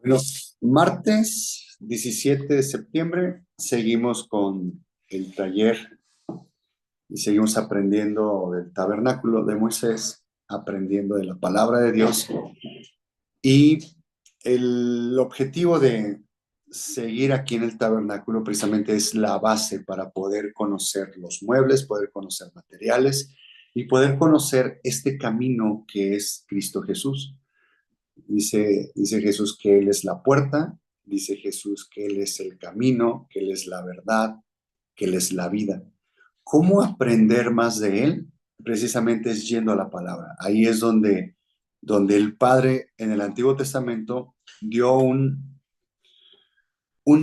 Bueno, martes 17 de septiembre seguimos con el taller y seguimos aprendiendo del tabernáculo de Moisés, aprendiendo de la palabra de Dios. Y el objetivo de seguir aquí en el tabernáculo precisamente es la base para poder conocer los muebles, poder conocer materiales y poder conocer este camino que es Cristo Jesús. Dice Jesús que Él es la puerta, dice Jesús que Él es el camino, que Él es la verdad, que Él es la vida. ¿Cómo aprender más de Él? Precisamente es yendo a la palabra. Ahí es donde el Padre en el Antiguo Testamento dio un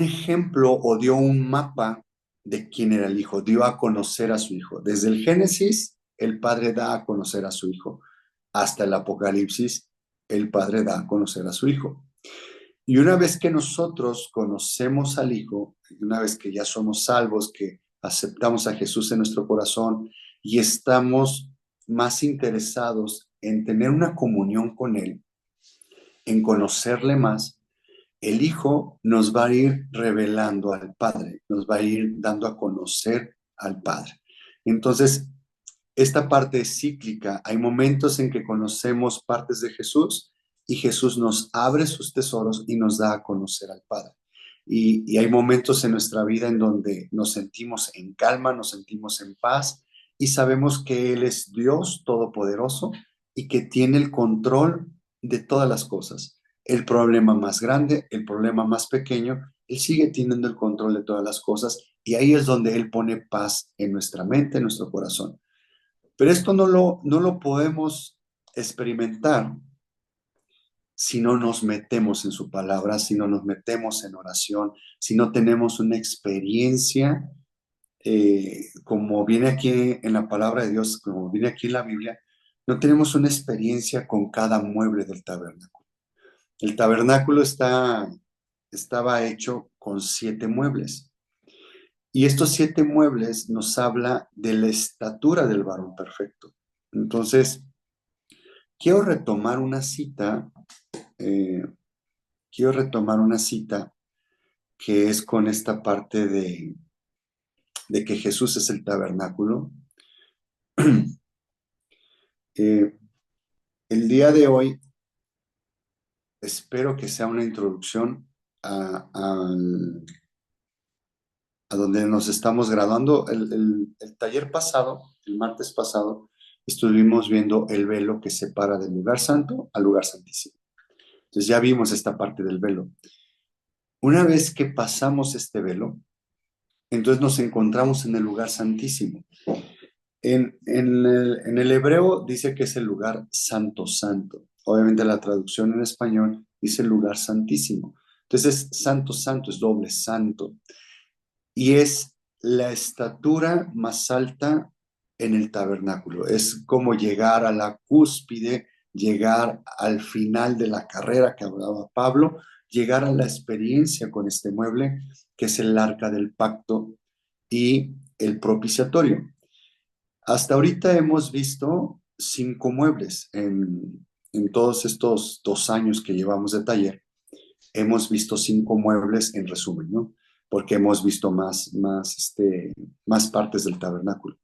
ejemplo o dio un mapa de quién era el Hijo, dio a conocer a su Hijo. Desde el Génesis, el Padre da a conocer a su Hijo. Hasta el Apocalipsis, el Padre da a conocer a su Hijo. Y una vez que nosotros conocemos al Hijo, una vez que ya somos salvos, que aceptamos a Jesús en nuestro corazón y estamos más interesados en tener una comunión con Él, en conocerle más, el Hijo nos va a ir revelando al Padre, nos va a ir dando a conocer al Padre. Entonces, esta parte es cíclica. Hay momentos en que conocemos partes de Jesús y Jesús nos abre sus tesoros y nos da a conocer al Padre. Y hay momentos en nuestra vida en donde nos sentimos en calma, nos sentimos en paz y sabemos que Él es Dios todopoderoso y que tiene el control de todas las cosas. El problema más grande, el problema más pequeño, Él sigue teniendo el control de todas las cosas y ahí es donde Él pone paz en nuestra mente, en nuestro corazón. Pero esto no lo podemos experimentar si no nos metemos en su palabra, si no nos metemos en oración, si no tenemos una experiencia, como viene aquí en la palabra de Dios, como viene aquí en la Biblia, no tenemos una experiencia con cada mueble del tabernáculo. El tabernáculo estaba hecho con 7 muebles. Y estos 7 muebles nos habla de la estatura del varón perfecto. Entonces, quiero retomar una cita, eh, quiero retomar una cita que es con esta parte de que Jesús es el tabernáculo. Eh, el día de hoy espero que sea una introducción a donde nos estamos graduando. El taller pasado, el martes pasado, estuvimos viendo el velo que separa del lugar santo al lugar santísimo. Entonces ya vimos esta parte del velo. Una vez que pasamos este velo, entonces nos encontramos en el lugar santísimo. En el hebreo dice que es el lugar santo, santo. Obviamente la traducción en español dice el lugar santísimo. Entonces, santo, santo es doble santo. Y es la estatura más alta en el tabernáculo. Es como llegar a la cúspide, llegar al final de la carrera que hablaba Pablo, llegar a la experiencia con este mueble, que es el arca del pacto y el propiciatorio. Hasta ahorita hemos visto 5 muebles en todos estos 2 años que llevamos de taller. Hemos visto 5 muebles en resumen, ¿no? Porque hemos visto más partes del tabernáculo.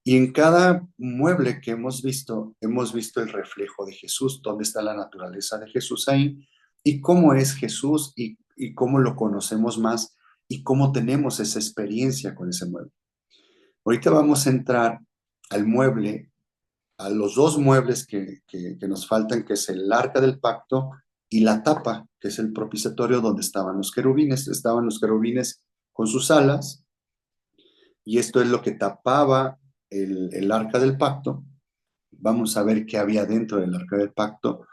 Y en cada mueble que hemos visto el reflejo de Jesús, dónde está la naturaleza de Jesús ahí, y cómo es Jesús y cómo lo conocemos más y cómo tenemos esa experiencia con ese mueble. Ahorita vamos a entrar al mueble, a los 2 muebles que nos faltan, que es el arca del pacto y la tapa, que es el propiciatorio donde estaban los querubines. Estaban los querubines con sus alas, y esto es lo que tapaba el arca del pacto. Vamos a ver qué había dentro del arca del pacto.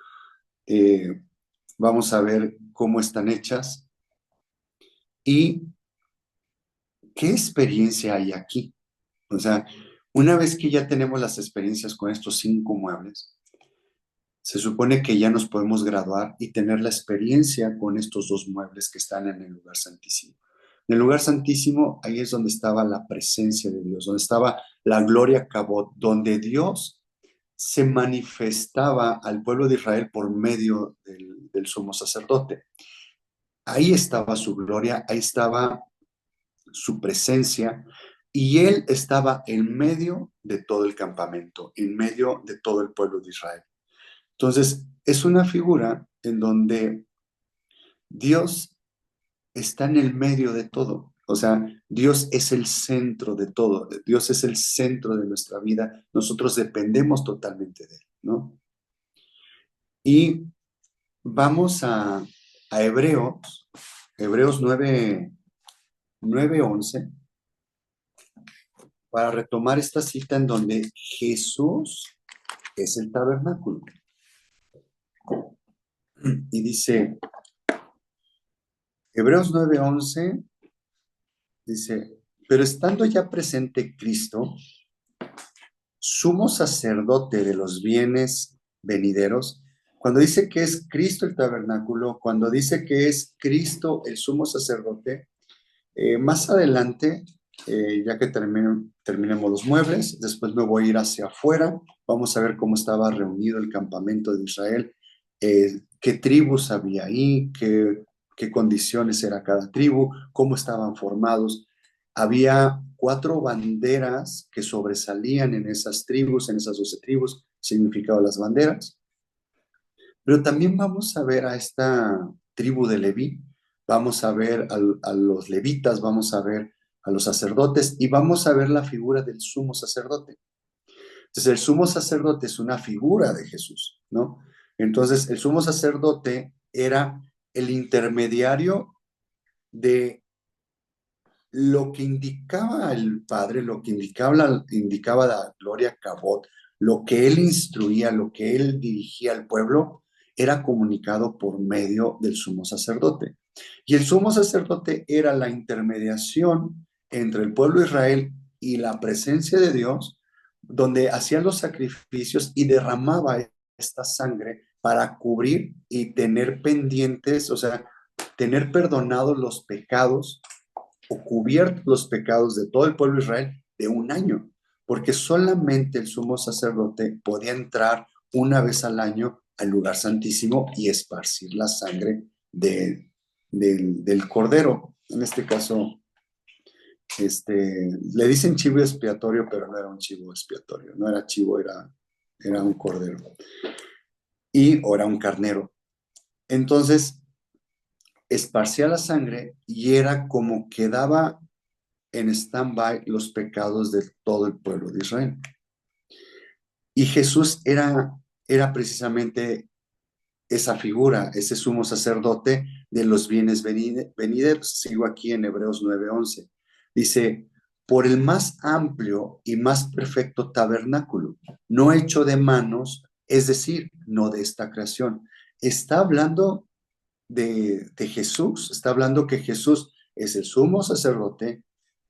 Eh, Vamos a ver cómo están hechas y qué experiencia hay aquí. O sea, una vez que ya tenemos las experiencias con estos 5 muebles, se supone que ya nos podemos graduar y tener la experiencia con estos 2 muebles que están en el lugar santísimo. En el lugar santísimo, ahí es donde estaba la presencia de Dios, donde estaba la gloria cabot, donde Dios se manifestaba al pueblo de Israel por medio del sumo sacerdote. Ahí estaba su gloria, ahí estaba su presencia, y él estaba en medio de todo el campamento, en medio de todo el pueblo de Israel. Entonces, es una figura en donde Dios está en el medio de todo. O sea, Dios es el centro de todo. Dios es el centro de nuestra vida. Nosotros dependemos totalmente de Él, ¿no? Y vamos a Hebreos 9:11, para retomar esta cita en donde Jesús es el tabernáculo. Y dice, Hebreos 9:11, dice, pero estando ya presente Cristo, sumo sacerdote de los bienes venideros, cuando dice que es Cristo el tabernáculo, cuando dice que es Cristo el sumo sacerdote, más adelante, ya que terminemos los muebles, después me voy a ir hacia afuera, vamos a ver cómo estaba reunido el campamento de Israel, qué tribus había ahí, qué condiciones era cada tribu, cómo estaban formados. Había 4 banderas que sobresalían en esas tribus, en esas 12 tribus, significado las banderas. Pero también vamos a ver a esta tribu de Leví, vamos a ver a los levitas, vamos a ver a los sacerdotes y vamos a ver la figura del sumo sacerdote. Entonces, el sumo sacerdote es una figura de Jesús, ¿no? Entonces, el sumo sacerdote era el intermediario de lo que indicaba el Padre, lo que indicaba la Gloria Cabot, lo que él instruía, lo que él dirigía al pueblo, era comunicado por medio del sumo sacerdote. Y el sumo sacerdote era la intermediación entre el pueblo de Israel y la presencia de Dios, donde hacía los sacrificios y derramaba esta sangre para cubrir y tener pendientes, o sea, tener perdonados los pecados o cubierto los pecados de todo el pueblo de Israel de un año, porque solamente el sumo sacerdote podía entrar una vez al año al lugar santísimo y esparcir la sangre del cordero. En este caso, le dicen chivo expiatorio, pero no era un chivo expiatorio, no era chivo, era un cordero. O era un carnero. Entonces, esparcía la sangre y era como quedaba en stand-by los pecados de todo el pueblo de Israel. Y Jesús era precisamente esa figura, ese sumo sacerdote de los bienes venideros. Sigo aquí en Hebreos 9:11. Dice, por el más amplio y más perfecto tabernáculo, no hecho de manos, es decir, no de esta creación. Está hablando de Jesús, está hablando que Jesús es el sumo sacerdote,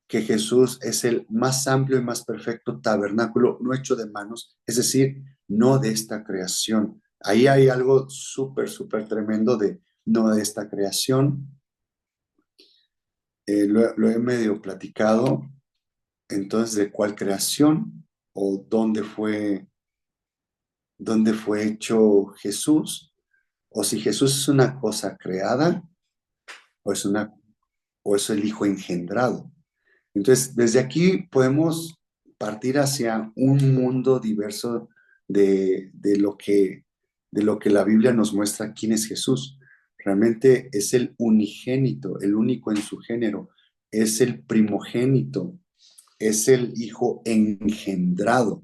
que Jesús es el más amplio y más perfecto tabernáculo, no hecho de manos, es decir, no de esta creación. Ahí hay algo súper, súper tremendo de no de esta creación. Lo he medio platicado. Entonces, ¿de cuál creación o dónde fue hecho Jesús? O si Jesús es una cosa creada o o es el Hijo engendrado. Entonces, desde aquí podemos partir hacia un mundo diverso de lo que la Biblia nos muestra quién es Jesús. Realmente es el unigénito, el único en su género, es el primogénito, es el Hijo engendrado.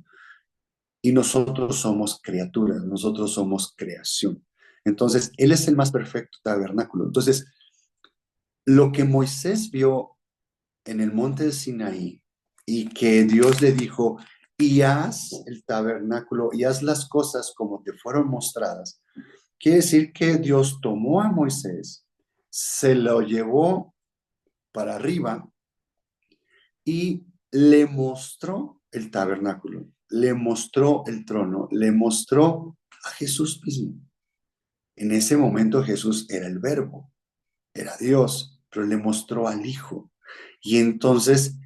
Y nosotros somos criaturas, nosotros somos creación. Entonces, Él es el más perfecto tabernáculo. Entonces, lo que Moisés vio en el monte de Sinaí y que Dios le dijo, y haz el tabernáculo y haz las cosas como te fueron mostradas. Quiere decir que Dios tomó a Moisés, se lo llevó para arriba y le mostró el tabernáculo, le mostró el trono, le mostró a Jesús mismo. En ese momento Jesús era el Verbo, era Dios, pero le mostró al Hijo. Y entonces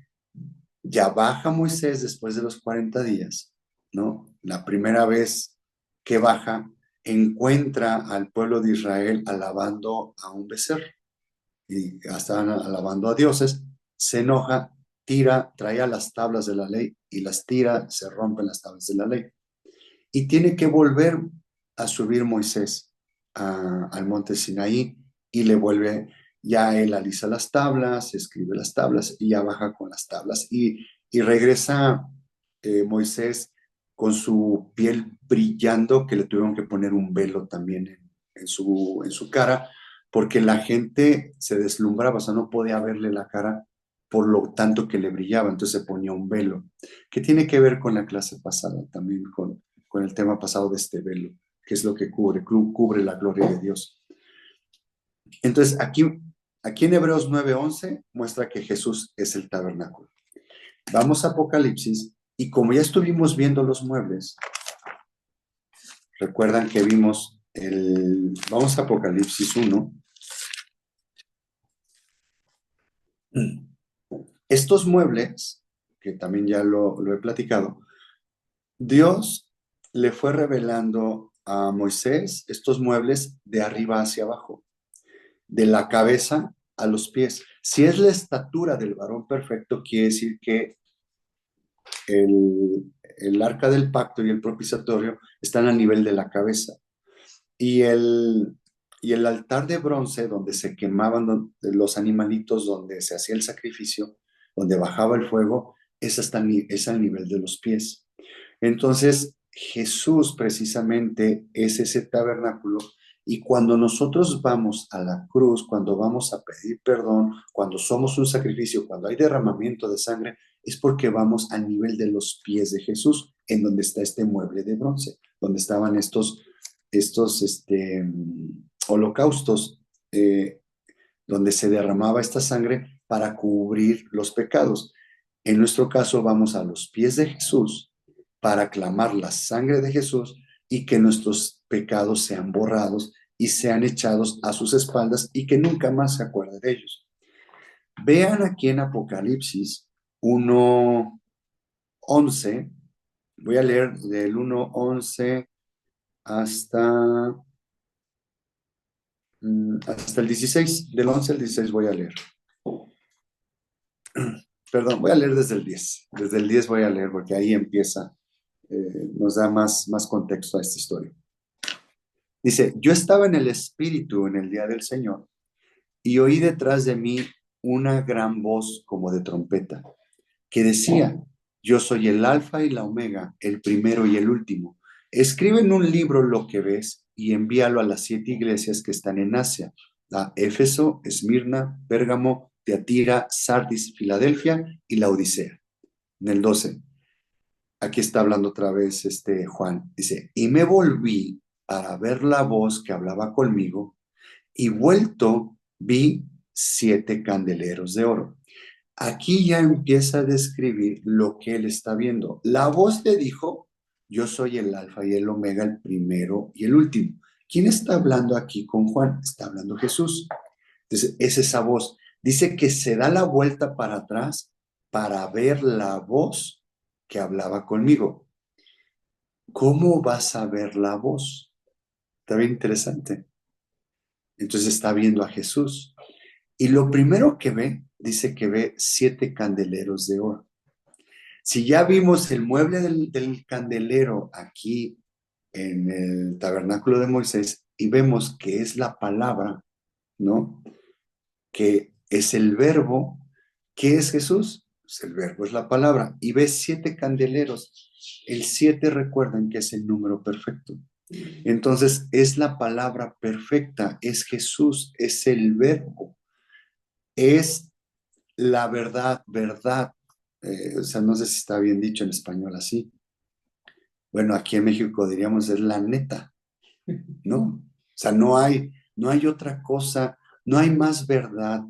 ya baja Moisés después de los 40 días, ¿no? la primera vez que baja, encuentra al pueblo de Israel alabando a un becerro y estaban alabando a dioses, se enoja, tira, traía las tablas de la ley y las tira, se rompen las tablas de la ley. Y tiene que volver a subir Moisés al monte Sinaí y le vuelve, ya él alisa las tablas, escribe las tablas y ya baja con las tablas. Y regresa Moisés con su piel brillando, que le tuvieron que poner un velo también en su cara, porque la gente se deslumbraba, o sea, no podía verle la cara por lo tanto que le brillaba, entonces se ponía un velo, que tiene que ver con la clase pasada, también con el tema pasado de este velo, que es lo que cubre la gloria de Dios. Entonces, aquí en Hebreos 9:11 muestra que Jesús es el tabernáculo. Vamos a Apocalipsis y como ya estuvimos viendo los muebles, recuerdan que vimos vamos a Apocalipsis 1. Estos muebles, que también ya lo he platicado, Dios le fue revelando a Moisés estos muebles de arriba hacia abajo, de la cabeza a los pies. Si es la estatura del varón perfecto, quiere decir que el arca del pacto y el propiciatorio están a nivel de la cabeza. Y el altar de bronce donde se quemaban los animalitos, donde se hacía el sacrificio, donde bajaba el fuego, es al nivel de los pies. Entonces, Jesús precisamente es ese tabernáculo y cuando nosotros vamos a la cruz, cuando vamos a pedir perdón, cuando somos un sacrificio, cuando hay derramamiento de sangre, es porque vamos al nivel de los pies de Jesús, en donde está este mueble de bronce, donde estaban estos holocaustos, donde se derramaba esta sangre para cubrir los pecados. En nuestro caso, vamos a los pies de Jesús para clamar la sangre de Jesús y que nuestros pecados sean borrados y sean echados a sus espaldas y que nunca más se acuerde de ellos. Vean aquí en Apocalipsis 1:11, voy a leer del 1:11 hasta el 16, del 11 al 16 voy a leer. Perdón, voy a leer desde el 10 voy a leer porque ahí empieza, nos da más contexto a esta historia. Dice, yo estaba en el Espíritu en el día del Señor y oí detrás de mí una gran voz como de trompeta que decía, yo soy el Alfa y la Omega, el primero y el último. Escribe en un libro lo que ves y envíalo a las 7 iglesias que están en Asia, a Éfeso, Esmirna, Pérgamo, Tiatira, Sardis, Filadelfia y la Odisea. En el 12, aquí está hablando otra vez Juan, dice, y me volví para ver la voz que hablaba conmigo y vuelto vi 7 candeleros de oro. Aquí ya empieza a describir lo que él está viendo. La voz le dijo, yo soy el alfa y el omega, el primero y el último. ¿Quién está hablando aquí con Juan? Está hablando Jesús. Entonces, es esa voz. Dice que se da la vuelta para atrás para ver la voz que hablaba conmigo. ¿Cómo vas a ver la voz? Está bien interesante. Entonces está viendo a Jesús. Y lo primero que ve, dice que ve 7 candeleros de oro. Si ya vimos el mueble del candelero aquí en el tabernáculo de Moisés y vemos que es la palabra, ¿no? Que es el verbo. ¿Qué es Jesús? Pues el verbo es la palabra. Y ves 7 candeleros. El 7 recuerden que es el número perfecto. Entonces es la palabra perfecta, es Jesús, es el verbo, es la verdad, verdad. O sea, no sé si está bien dicho en español así. Bueno, aquí en México diríamos es la neta, ¿no? O sea, no hay otra cosa, no hay más verdad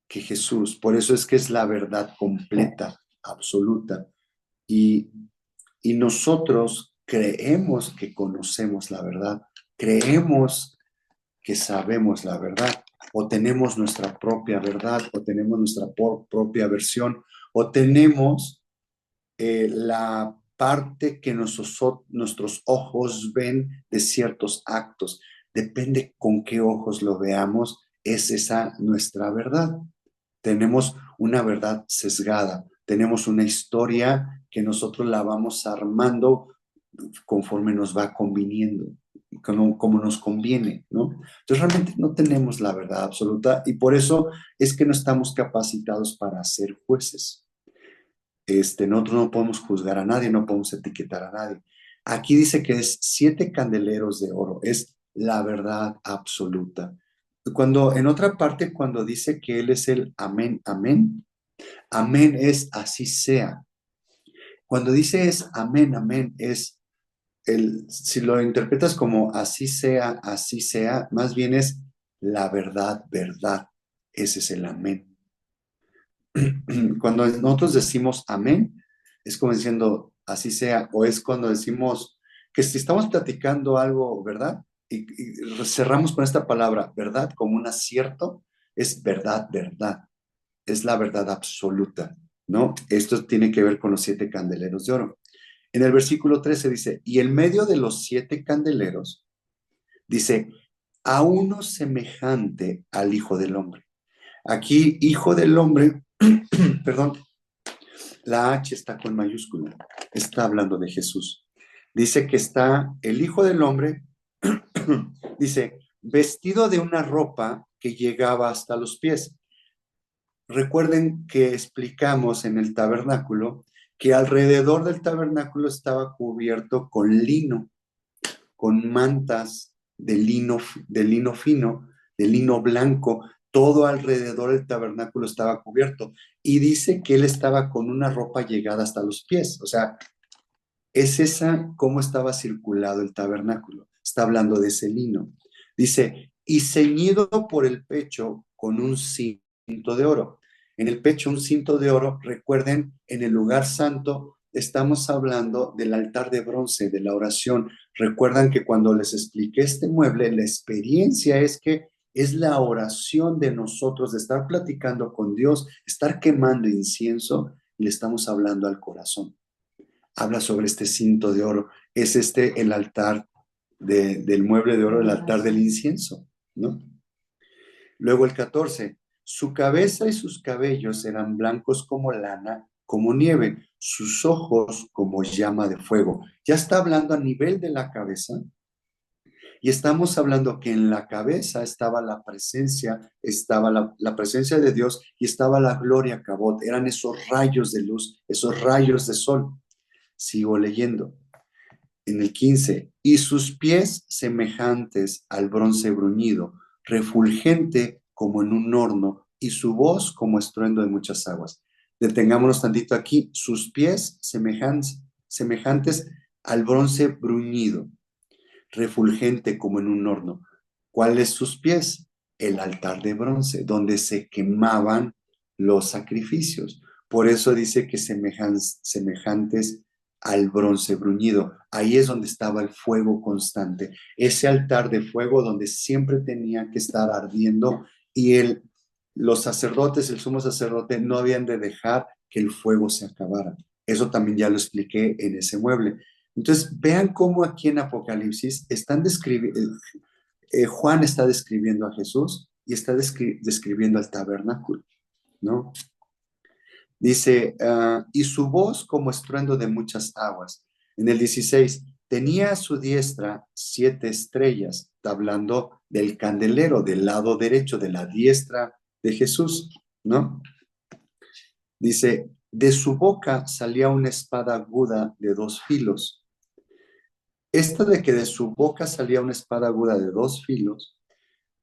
que Jesús. Por eso es que es la verdad completa, absoluta. Y, y nosotros creemos que conocemos la verdad, creemos que sabemos la verdad, o tenemos nuestra propia verdad, o tenemos nuestra propia versión, o tenemos la parte que nuestros ojos ven de ciertos actos. Depende con qué ojos lo veamos, es esa nuestra verdad. Tenemos una verdad sesgada, tenemos una historia que nosotros la vamos armando conforme nos va conviniendo, como nos conviene, ¿no? Entonces realmente no tenemos la verdad absoluta y por eso es que no estamos capacitados para ser jueces. Nosotros no podemos juzgar a nadie, no podemos etiquetar a nadie. Aquí dice que es 7 candeleros de oro, es la verdad absoluta. Cuando en otra parte, cuando dice que Él es el amén, amén, amén es así sea. Cuando dice es amén, amén, es si lo interpretas como así sea, más bien es la verdad, verdad. Ese es el amén. Cuando nosotros decimos amén, es como diciendo así sea, o es cuando decimos que si estamos platicando algo, ¿verdad? Y cerramos con esta palabra, ¿verdad? Como un acierto, es verdad, verdad. Es la verdad absoluta, ¿no? Esto tiene que ver con los 7 candeleros de oro. En el versículo 13 dice, y en medio de los 7 candeleros, dice, a uno semejante al Hijo del Hombre. Aquí, Hijo del Hombre, perdón, la H está con mayúscula, está hablando de Jesús. Dice que está el Hijo del Hombre, dice, vestido de una ropa que llegaba hasta los pies. Recuerden que explicamos en el tabernáculo que alrededor del tabernáculo estaba cubierto con lino, con mantas de lino fino, de lino blanco. Todo alrededor del tabernáculo estaba cubierto. Y dice que él estaba con una ropa llegada hasta los pies. O sea, es esa cómo estaba circulado el tabernáculo. Está hablando de ese lino. Dice, y ceñido por el pecho con un cinto de oro. En el pecho un cinto de oro, recuerden, en el lugar santo estamos hablando del altar de bronce, de la oración. Recuerdan que cuando les expliqué este mueble, la experiencia es que es la oración de nosotros, de estar platicando con Dios, estar quemando incienso y le estamos hablando al corazón. Habla sobre este cinto de oro. Es el altar del mueble de oro, el altar del incienso, ¿no? Luego el 14, su cabeza y sus cabellos eran blancos como lana, como nieve, sus ojos como llama de fuego. Ya está hablando a nivel de la cabeza y estamos hablando que en la cabeza estaba la presencia, estaba la presencia de Dios y estaba la gloria cabot. Eran esos rayos de luz, esos rayos de sol. Sigo leyendo. En el 15, y sus pies semejantes al bronce bruñido, refulgente como en un horno, y su voz como estruendo de muchas aguas. Detengámonos tantito aquí, sus pies semejantes al bronce bruñido, refulgente como en un horno. ¿Cuáles sus pies? El altar de bronce, donde se quemaban los sacrificios. Por eso dice que semejantes al bronce bruñido. Ahí es donde estaba el fuego constante. Ese altar de fuego donde siempre tenía que estar ardiendo y los sacerdotes, el sumo sacerdote, no habían de dejar que el fuego se acabara. Eso también ya lo expliqué en ese mueble. Entonces, vean cómo aquí en Apocalipsis están describiendo, Juan está describiendo a Jesús y está describiendo al tabernáculo, ¿no? Dice, y su voz como estruendo de muchas aguas. En el 16, tenía a su diestra 7 estrellas, está hablando del candelero, del lado derecho, de la diestra de Jesús, ¿no? Dice, de su boca salía una espada aguda de 2 filos. Esto de que de su boca salía una espada aguda de 2 filos,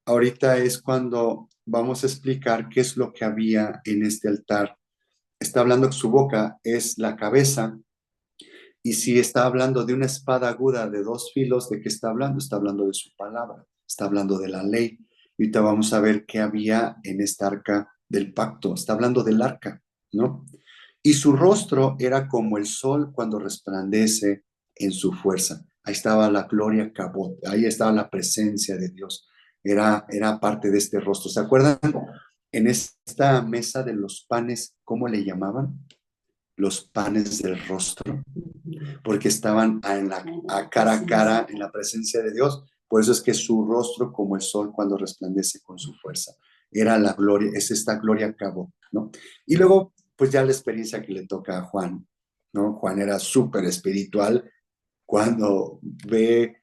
ahorita es cuando vamos a explicar qué es lo que había en este altar. Está hablando que su boca es la cabeza, y si está hablando de una espada aguda de 2 filos, ¿de qué está hablando? Está hablando de su palabra, está hablando de la ley. Y ahorita vamos a ver qué había en esta arca del pacto. Está hablando del arca, ¿no? Y su rostro era como el sol cuando resplandece en su fuerza. Ahí estaba la gloria cabot, ahí estaba la presencia de Dios. Era parte de este rostro. ¿Se acuerdan? En esta mesa de los panes, ¿cómo le llamaban? Los panes del rostro. porque estaban cara a cara en la presencia de Dios. Por eso es que su rostro como el sol cuando resplandece con su fuerza. Era la gloria, es esta gloria a cabo, ¿no? Y luego, pues ya la experiencia que le toca a Juan, ¿no? Juan era súper espiritual cuando ve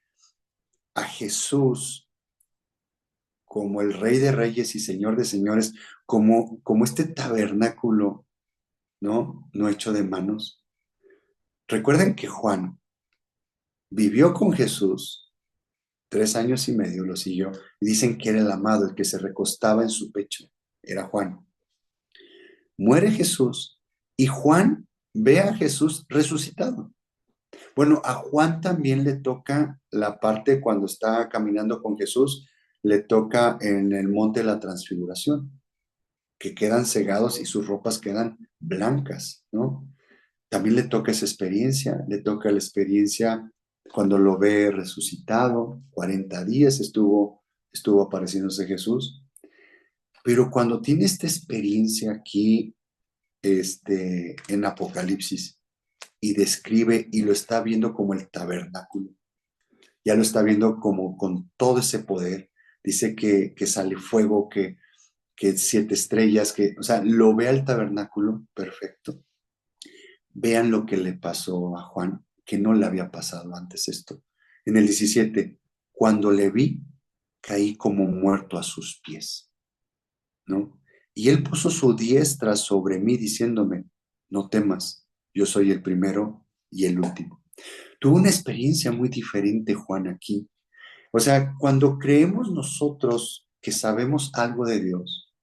a Jesús como el Rey de Reyes y Señor de Señores, como este tabernáculo, ¿no? No hecho de manos. Recuerden que Juan vivió con Jesús 3 años y medio, lo siguió, y dicen que era el amado, el que se recostaba en su pecho, era Juan. Muere Jesús y Juan ve a Jesús resucitado. Bueno, a Juan también le toca la parte cuando está caminando con Jesús, le toca en el monte de la transfiguración, que quedan cegados y sus ropas quedan blancas, ¿no? También le toca esa experiencia, le toca la experiencia cuando lo ve resucitado, 40 días estuvo apareciéndose Jesús, pero cuando tiene esta experiencia aquí, en Apocalipsis, y describe y lo está viendo como el tabernáculo, ya lo está viendo como con todo ese poder, dice que sale fuego, que 7 estrellas, o sea, lo ve al tabernáculo perfecto. Vean lo que le pasó a Juan, que no le había pasado antes esto. En el 17, cuando le vi, caí como muerto a sus pies, ¿no? Y él puso su diestra sobre mí diciéndome, no temas, yo soy el primero y el último. Tuve una experiencia muy diferente, Juan, aquí. O sea, cuando creemos nosotros que sabemos algo de Dios,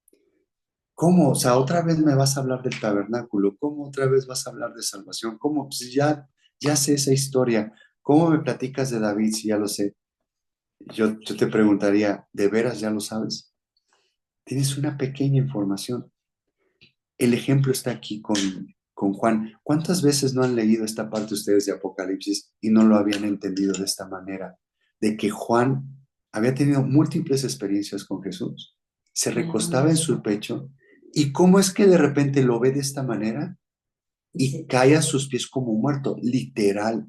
¿cómo? O sea, otra vez me vas a hablar del tabernáculo. ¿Cómo otra vez vas a hablar de salvación? ¿Cómo? Pues ya sé esa historia. ¿Cómo me platicas de David si ya lo sé? Yo te preguntaría, ¿de veras ya lo sabes? Tienes una pequeña información. El ejemplo está aquí con Juan. ¿Cuántas veces no han leído esta parte ustedes de Apocalipsis y no lo habían entendido de esta manera? De que Juan había tenido múltiples experiencias con Jesús. Se recostaba en su pecho. ¿Y cómo es que de repente lo ve de esta manera y cae a sus pies como muerto? Literal,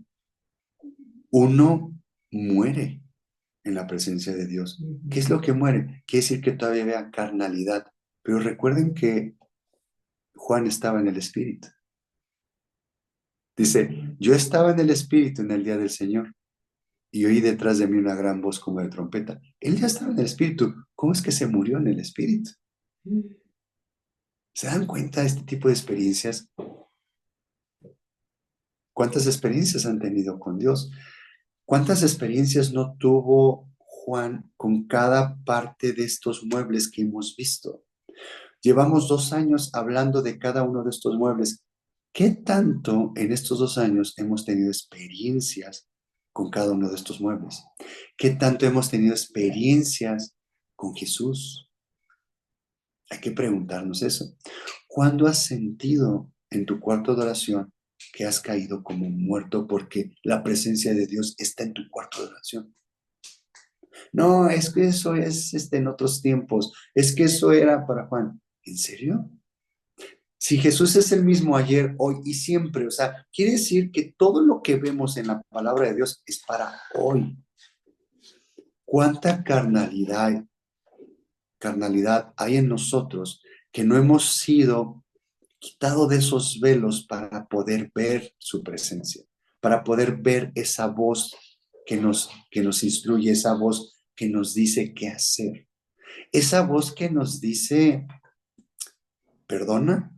uno muere en la presencia de Dios. ¿Qué es lo que muere? Quiere decir que todavía había carnalidad. Pero recuerden que Juan estaba en el Espíritu. Dice, yo estaba en el Espíritu en el día del Señor y oí detrás de mí una gran voz como de trompeta. Él ya estaba en el Espíritu. ¿Cómo es que se murió en el Espíritu? ¿Se dan cuenta de este tipo de experiencias? ¿Cuántas experiencias han tenido con Dios? ¿Cuántas experiencias no tuvo Juan con cada parte de estos muebles que hemos visto? Llevamos 2 años hablando de cada uno de estos muebles. ¿Qué tanto en estos 2 años hemos tenido experiencias con cada uno de estos muebles? ¿Qué tanto hemos tenido experiencias con Jesús? Hay que preguntarnos eso. ¿Cuándo has sentido en tu cuarto de oración que has caído como muerto porque la presencia de Dios está en tu cuarto de oración? No, es que eso es en otros tiempos. Es que eso era para Juan. ¿En serio? Si Jesús es el mismo ayer, hoy y siempre, o sea, quiere decir que todo lo que vemos en la palabra de Dios es para hoy. ¿Cuánta carnalidad hay en nosotros que no hemos sido quitado de esos velos para poder ver su presencia, para poder ver esa voz que nos instruye, esa voz que nos dice qué hacer, esa voz que nos dice, perdona,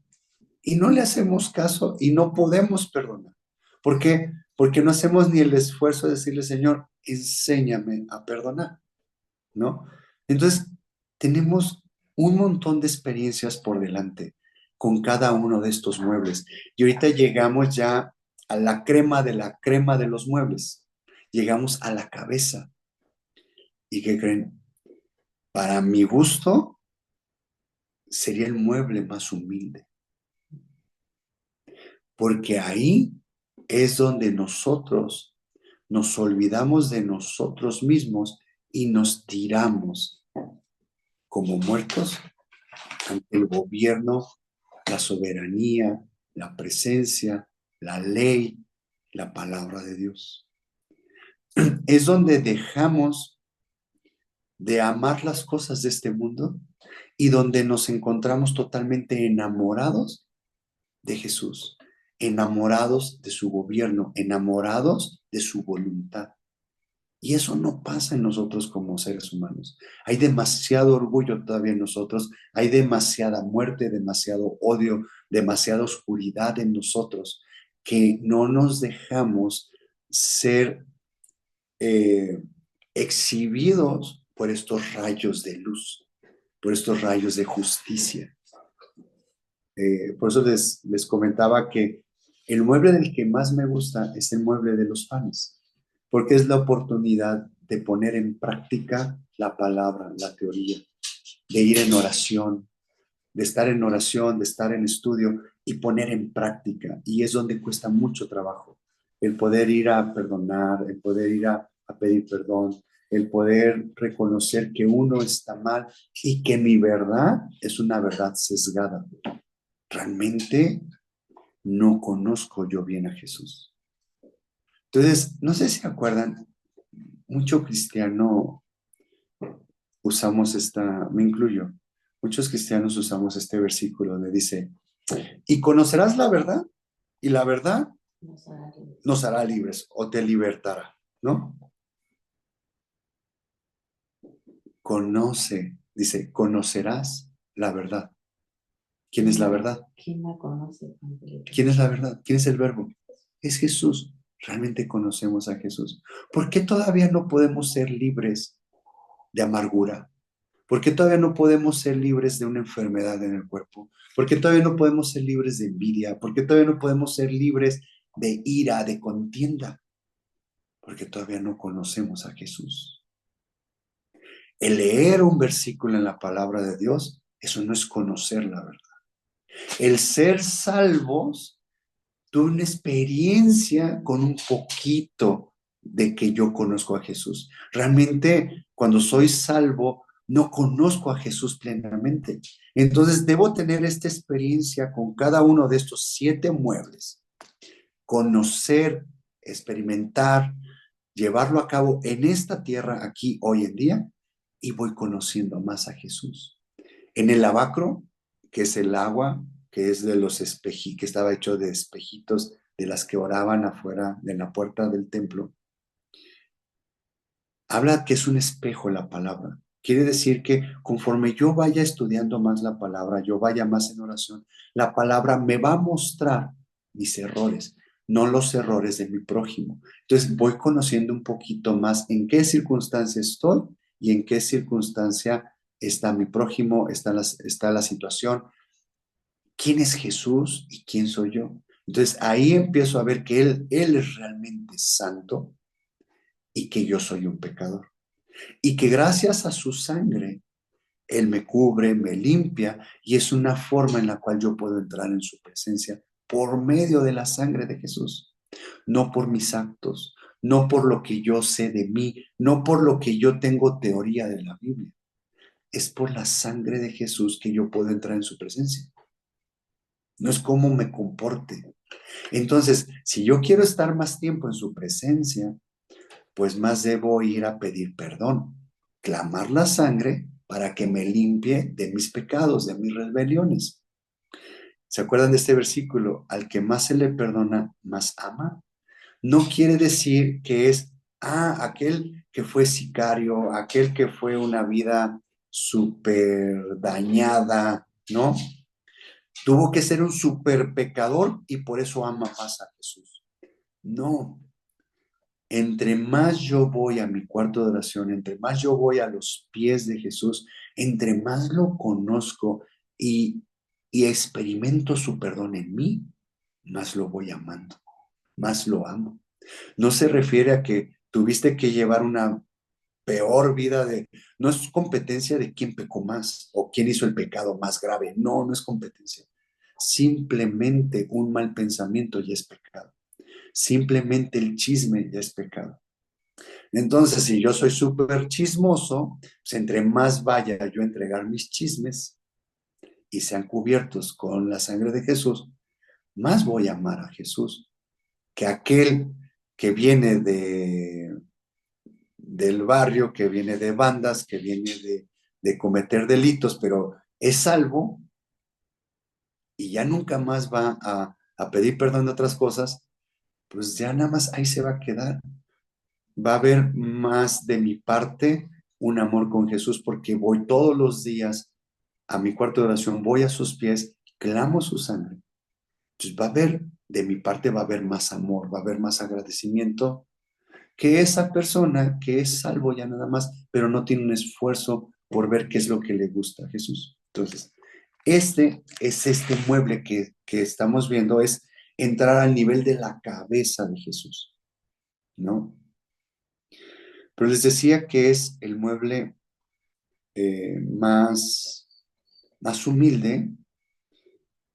y no le hacemos caso y no podemos perdonar. ¿Por qué? Porque no hacemos ni el esfuerzo de decirle, Señor, enséñame a perdonar, ¿no? Entonces, tenemos un montón de experiencias por delante con cada uno de estos muebles. Y ahorita llegamos ya a la crema de la crema de los muebles. Llegamos a la cabeza. ¿Y qué creen? Para mi gusto, sería el mueble más humilde. Porque ahí es donde nosotros nos olvidamos de nosotros mismos y nos tiramos como muertos ante el gobierno, la soberanía, la presencia, la ley, la palabra de Dios. Es donde dejamos de amar las cosas de este mundo y donde nos encontramos totalmente enamorados de Jesús, enamorados de su gobierno, enamorados de su voluntad. Y eso no pasa en nosotros como seres humanos. Hay demasiado orgullo todavía en nosotros, hay demasiada muerte, demasiado odio, demasiada oscuridad en nosotros, que no nos dejamos ser eh, exhibidos por estos rayos de luz, por estos rayos de justicia. Por eso les comentaba que el mueble del que más me gusta es el mueble de los panes, porque es la oportunidad de poner en práctica la palabra, la teoría, de ir en oración, de estar en oración, de estar en estudio y poner en práctica. Y es donde cuesta mucho trabajo el poder ir a perdonar, el poder ir a pedir perdón, el poder reconocer que uno está mal y que mi verdad es una verdad sesgada. Realmente no conozco yo bien a Jesús. Entonces, no sé si se acuerdan, mucho cristiano usamos me incluyo, muchos cristianos usamos este versículo donde dice, y conocerás la verdad, y la verdad nos hará libres o te libertará, ¿no? Conoce, dice, conocerás la verdad. ¿Quién es la verdad? ¿Quién la conoce? ¿Quién es la verdad? ¿Quién es el verbo? Es Jesús. Realmente conocemos a Jesús. ¿Por qué todavía no podemos ser libres de amargura? ¿Por qué todavía no podemos ser libres de una enfermedad en el cuerpo? ¿Por qué todavía no podemos ser libres de envidia? ¿Por qué todavía no podemos ser libres de ira, de contienda? Porque todavía no conocemos a Jesús. El leer un versículo en la palabra de Dios, eso no es conocer la verdad. El ser salvos, tuve una experiencia con un poquito de que yo conozco a Jesús. Realmente, cuando soy salvo, no conozco a Jesús plenamente. Entonces, debo tener esta experiencia con cada uno de estos 7 muebles. Conocer, experimentar, llevarlo a cabo en esta tierra, aquí, hoy en día, y voy conociendo más a Jesús. En el lavacro, que es el agua, que es de los que estaba hecho de espejitos de las que oraban afuera de la puerta del templo, habla que es un espejo la palabra. Quiere decir que conforme yo vaya estudiando más la palabra, yo vaya más en oración, la palabra me va a mostrar mis errores, no los errores de mi prójimo. Entonces voy conociendo un poquito más en qué circunstancia estoy y en qué circunstancia está mi prójimo, está la situación, quién es Jesús y quién soy yo. Entonces ahí empiezo a ver que Él es realmente santo y que yo soy un pecador. Y que gracias a su sangre, Él me cubre, me limpia y es una forma en la cual yo puedo entrar en su presencia por medio de la sangre de Jesús. No por mis actos, no por lo que yo sé de mí, no por lo que yo tengo teoría de la Biblia. Es por la sangre de Jesús que yo puedo entrar en su presencia. No es cómo me comporte. Entonces, si yo quiero estar más tiempo en su presencia, pues más debo ir a pedir perdón, clamar la sangre para que me limpie de mis pecados, de mis rebeliones. ¿Se acuerdan de este versículo? Al que más se le perdona, más ama. No quiere decir que es, aquel que fue sicario, aquel que fue una vida súper dañada, ¿no? Tuvo que ser un súper pecador y por eso ama más a Jesús. No, entre más yo voy a mi cuarto de oración, entre más yo voy a los pies de Jesús, entre más lo conozco y experimento su perdón en mí, más lo voy amando, más lo amo. No se refiere a que tuviste que llevar una peor vida no es competencia de quién pecó más o quién hizo el pecado más grave. No, no es competencia. Simplemente un mal pensamiento ya es pecado. Simplemente el chisme ya es pecado. Entonces, si yo soy súper chismoso, pues entre más vaya yo a entregar mis chismes y sean cubiertos con la sangre de Jesús, más voy a amar a Jesús. que aquel que viene del barrio, que viene de bandas, que viene de cometer delitos, pero es salvo y ya nunca más va a pedir perdón de otras cosas, pues ya nada más ahí se va a quedar. Va a haber más de mi parte un amor con Jesús porque voy todos los días a mi cuarto de oración, voy a sus pies, clamo su sangre. Entonces va a haber, de mi parte va a haber más amor, va a haber más agradecimiento que esa persona que es salvo ya nada más, pero no tiene un esfuerzo por ver qué es lo que le gusta a Jesús. Entonces, este mueble que estamos viendo, es entrar al nivel de la cabeza de Jesús, ¿no? Pero les decía que es el mueble más humilde,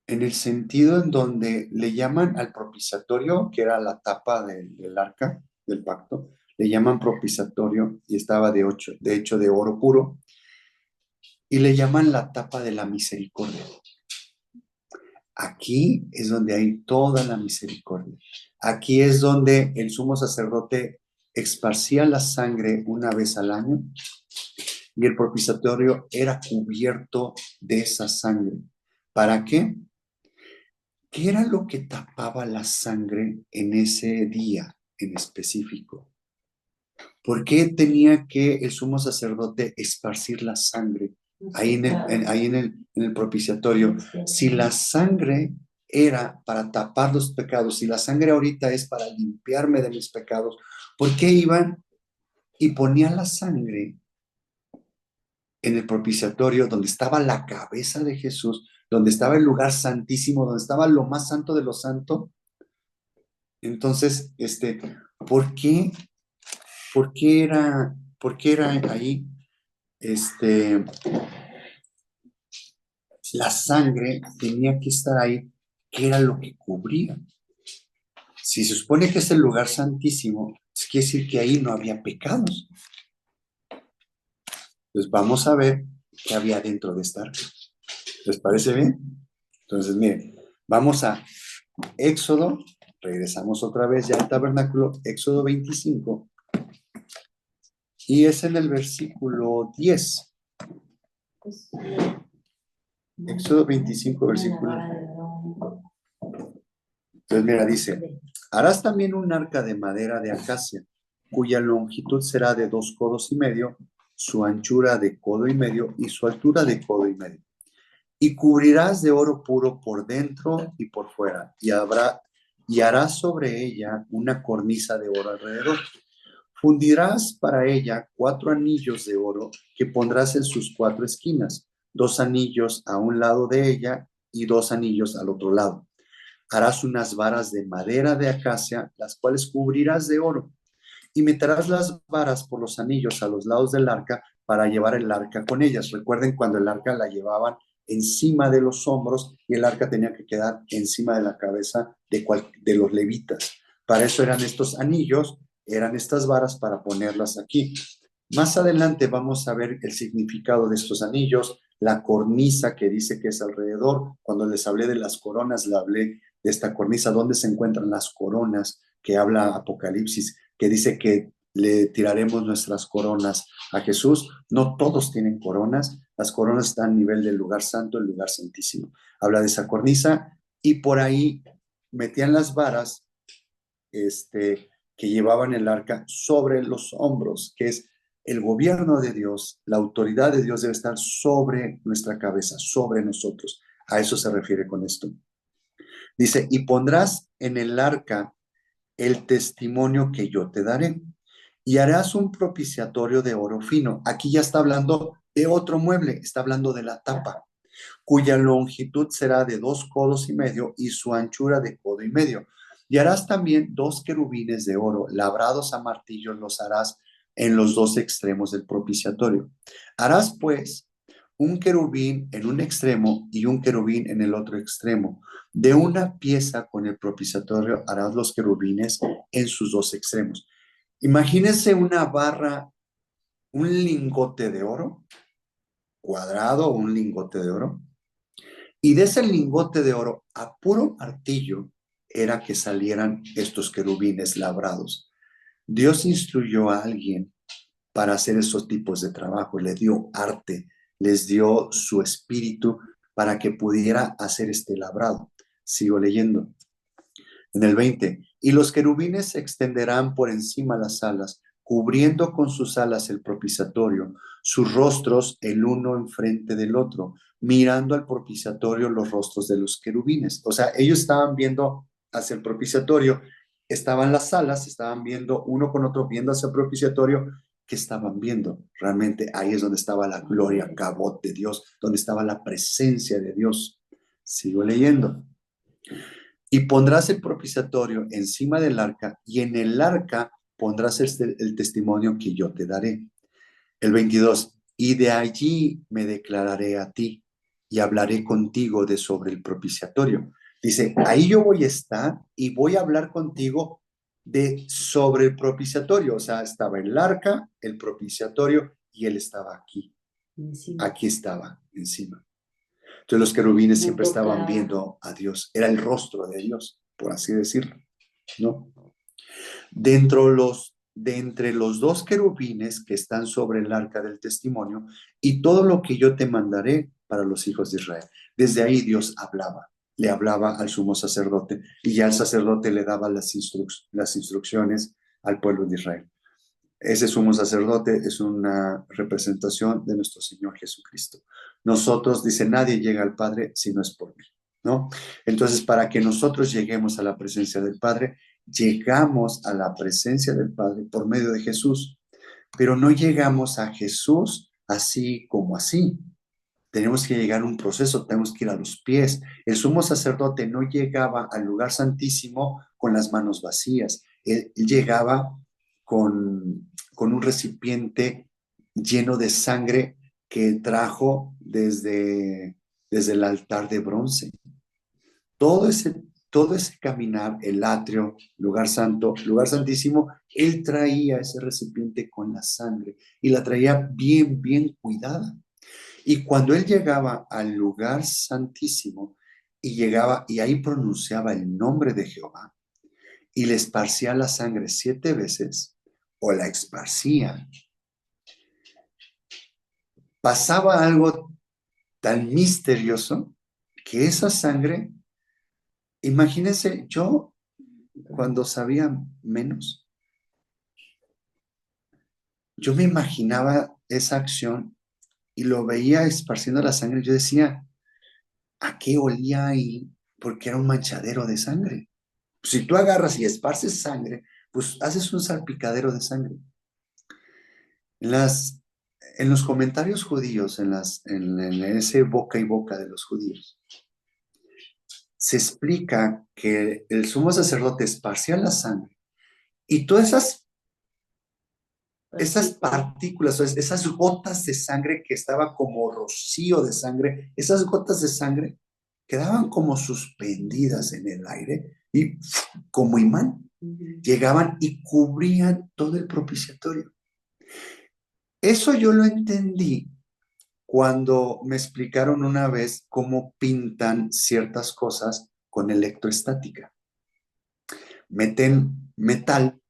en el sentido en donde le llaman al propiciatorio, que era la tapa del arca del pacto, le llaman propiciatorio y estaba de hecho de oro puro, y le llaman la tapa de la misericordia. Aquí es donde hay toda la misericordia. Aquí es donde el sumo sacerdote esparcía la sangre una vez al año y el propiciatorio era cubierto de esa sangre. ¿Para qué? ¿Qué era lo que tapaba la sangre en ese día en específico? ¿Por qué tenía que el sumo sacerdote esparcir la sangre ahí en el propiciatorio? Si la sangre era para tapar los pecados, si la sangre ahorita es para limpiarme de mis pecados, ¿por qué iban y ponían la sangre en el propiciatorio donde estaba la cabeza de Jesús, donde estaba el lugar santísimo, donde estaba lo más santo de lo santo? Entonces, ¿por qué, por qué era ahí, este, la sangre tenía que estar ahí? ¿Qué era lo que cubría? Si se supone que es el lugar santísimo, quiere decir que ahí no había pecados. Pues vamos a ver qué había dentro de esta arca. ¿Les parece bien? Entonces, miren, vamos a Éxodo, regresamos otra vez ya al tabernáculo, Éxodo 25, y es en el versículo 10. Éxodo 25, versículo. Entonces, mira, dice: harás también un arca de madera de acacia, cuya longitud será de 2,5 codos, su anchura de 1,5 codos y su altura de 1,5 codos. Y cubrirás de oro puro por dentro y por fuera, y harás sobre ella una cornisa de oro alrededor. Fundirás para ella 4 anillos de oro que pondrás en sus 4 esquinas, 2 anillos a un lado de ella y 2 anillos al otro lado. Harás unas varas de madera de acacia, las cuales cubrirás de oro, y meterás las varas por los anillos a los lados del arca para llevar el arca con ellas. Recuerden cuando el arca la llevaban encima de los hombros y el arca tenía que quedar encima de la cabeza de los levitas. Para eso eran estos anillos, eran estas varas para ponerlas aquí. Más adelante vamos a ver el significado de estos anillos, la cornisa que dice que es alrededor. Cuando les hablé de las coronas, le hablé de esta cornisa, dónde se encuentran las coronas que habla Apocalipsis, que dice que le tiraremos nuestras coronas a Jesús. No todos tienen coronas, las coronas están a nivel del lugar santo, el lugar santísimo. Habla de esa cornisa y por ahí metían las varas que llevaban el arca sobre los hombros, que es el gobierno de Dios, la autoridad de Dios debe estar sobre nuestra cabeza, sobre nosotros. A eso se refiere con esto. Dice: y pondrás en el arca el testimonio que yo te daré, y harás un propiciatorio de oro fino. Aquí ya está hablando de otro mueble, está hablando de la tapa, cuya longitud será de 2,5 codos y su anchura de 1,5 codos. Y harás también 2 querubines de oro, labrados a martillo, los harás en los 2 extremos del propiciatorio. Harás pues un querubín en un extremo y un querubín en el otro extremo. De una pieza con el propiciatorio harás los querubines en sus 2 extremos. Imagínense una barra, un lingote de oro, cuadrado, un lingote de oro, y de ese lingote de oro a puro martillo, era que salieran estos querubines labrados. Dios instruyó a alguien para hacer esos tipos de trabajo, le dio arte, les dio su espíritu para que pudiera hacer este labrado. Sigo leyendo. En el 20, y los querubines se extenderán por encima las alas, cubriendo con sus alas el propiciatorio, sus rostros el uno enfrente del otro, mirando al propiciatorio los rostros de los querubines. O sea, ellos estaban viendo hacia el propiciatorio, estaban las alas, estaban viendo uno con otro, viendo hacia el propiciatorio. ¿Qué estaban viendo? Realmente ahí es donde estaba la gloria, cabot de Dios, donde estaba la presencia de Dios. Sigo leyendo. Y pondrás el propiciatorio encima del arca, y en el arca pondrás el testimonio que yo te daré. El 22, y de allí me declararé a ti, y hablaré contigo de sobre el propiciatorio. Dice, ahí yo voy a estar y voy a hablar contigo de sobre el propiciatorio. O sea, estaba el arca, el propiciatorio, y él estaba aquí. Encima. Aquí estaba, encima. Entonces los querubines siempre estaban viendo a Dios. Era el rostro de Dios, por así decirlo, ¿no? De entre los dos querubines que están sobre el arca del testimonio, y todo lo que yo te mandaré para los hijos de Israel. Desde ahí Dios hablaba, le hablaba al sumo sacerdote, y ya el sacerdote le daba las instrucciones al pueblo de Israel. Ese sumo sacerdote es una representación de nuestro Señor Jesucristo. Nosotros, dice, nadie llega al Padre si no es por mí, ¿no? Entonces, para que nosotros lleguemos a la presencia del Padre, llegamos a la presencia del Padre por medio de Jesús, pero no llegamos a Jesús así como así. Tenemos que llegar a un proceso, tenemos que ir a los pies. El sumo sacerdote no llegaba al lugar santísimo con las manos vacías. Él llegaba con un recipiente lleno de sangre que trajo desde el altar de bronce. Todo ese caminar, el atrio, lugar santo, lugar santísimo, él traía ese recipiente con la sangre y la traía bien, bien cuidada. Y cuando él llegaba al lugar santísimo y llegaba y ahí pronunciaba el nombre de Jehová y le esparcía la sangre 7 veces o la esparcía, pasaba algo tan misterioso que esa sangre, imagínense, yo cuando sabía menos, yo me imaginaba esa acción y lo veía esparciendo la sangre. Yo decía, ¿a qué olía ahí? Porque era un manchadero de sangre. Si tú agarras y esparces sangre, pues haces un salpicadero de sangre. En los comentarios judíos, en ese boca y boca de los judíos, se explica que el sumo sacerdote esparcía la sangre y todas esas partículas, esas gotas de sangre que estaba como rocío de sangre, esas gotas de sangre quedaban como suspendidas en el aire y como imán llegaban y cubrían todo el propiciatorio. Eso yo lo entendí cuando me explicaron una vez cómo pintan ciertas cosas con electroestática. Meten metal,